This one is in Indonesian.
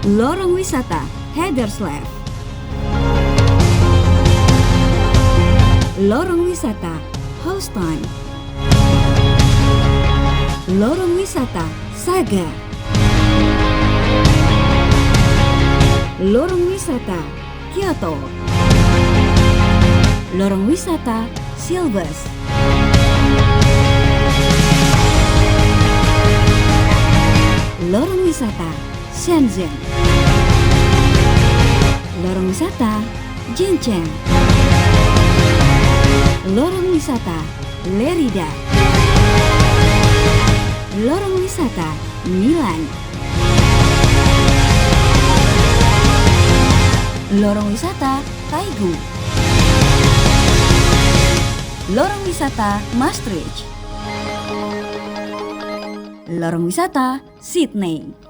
Lorong Wisata Haderslev. Lorong Wisata Houston. Lorong Wisata Saga. Lorong Wisata Kyoto. Lorong Wisata Silves. Lorong Wisata Shenzhen. Lorong Wisata Jincheng. Lorong Wisata Lerida. Lorong Wisata Milan. Lorong Wisata Taegu. Lorong Wisata Maastricht. Lorong Wisata Sydney.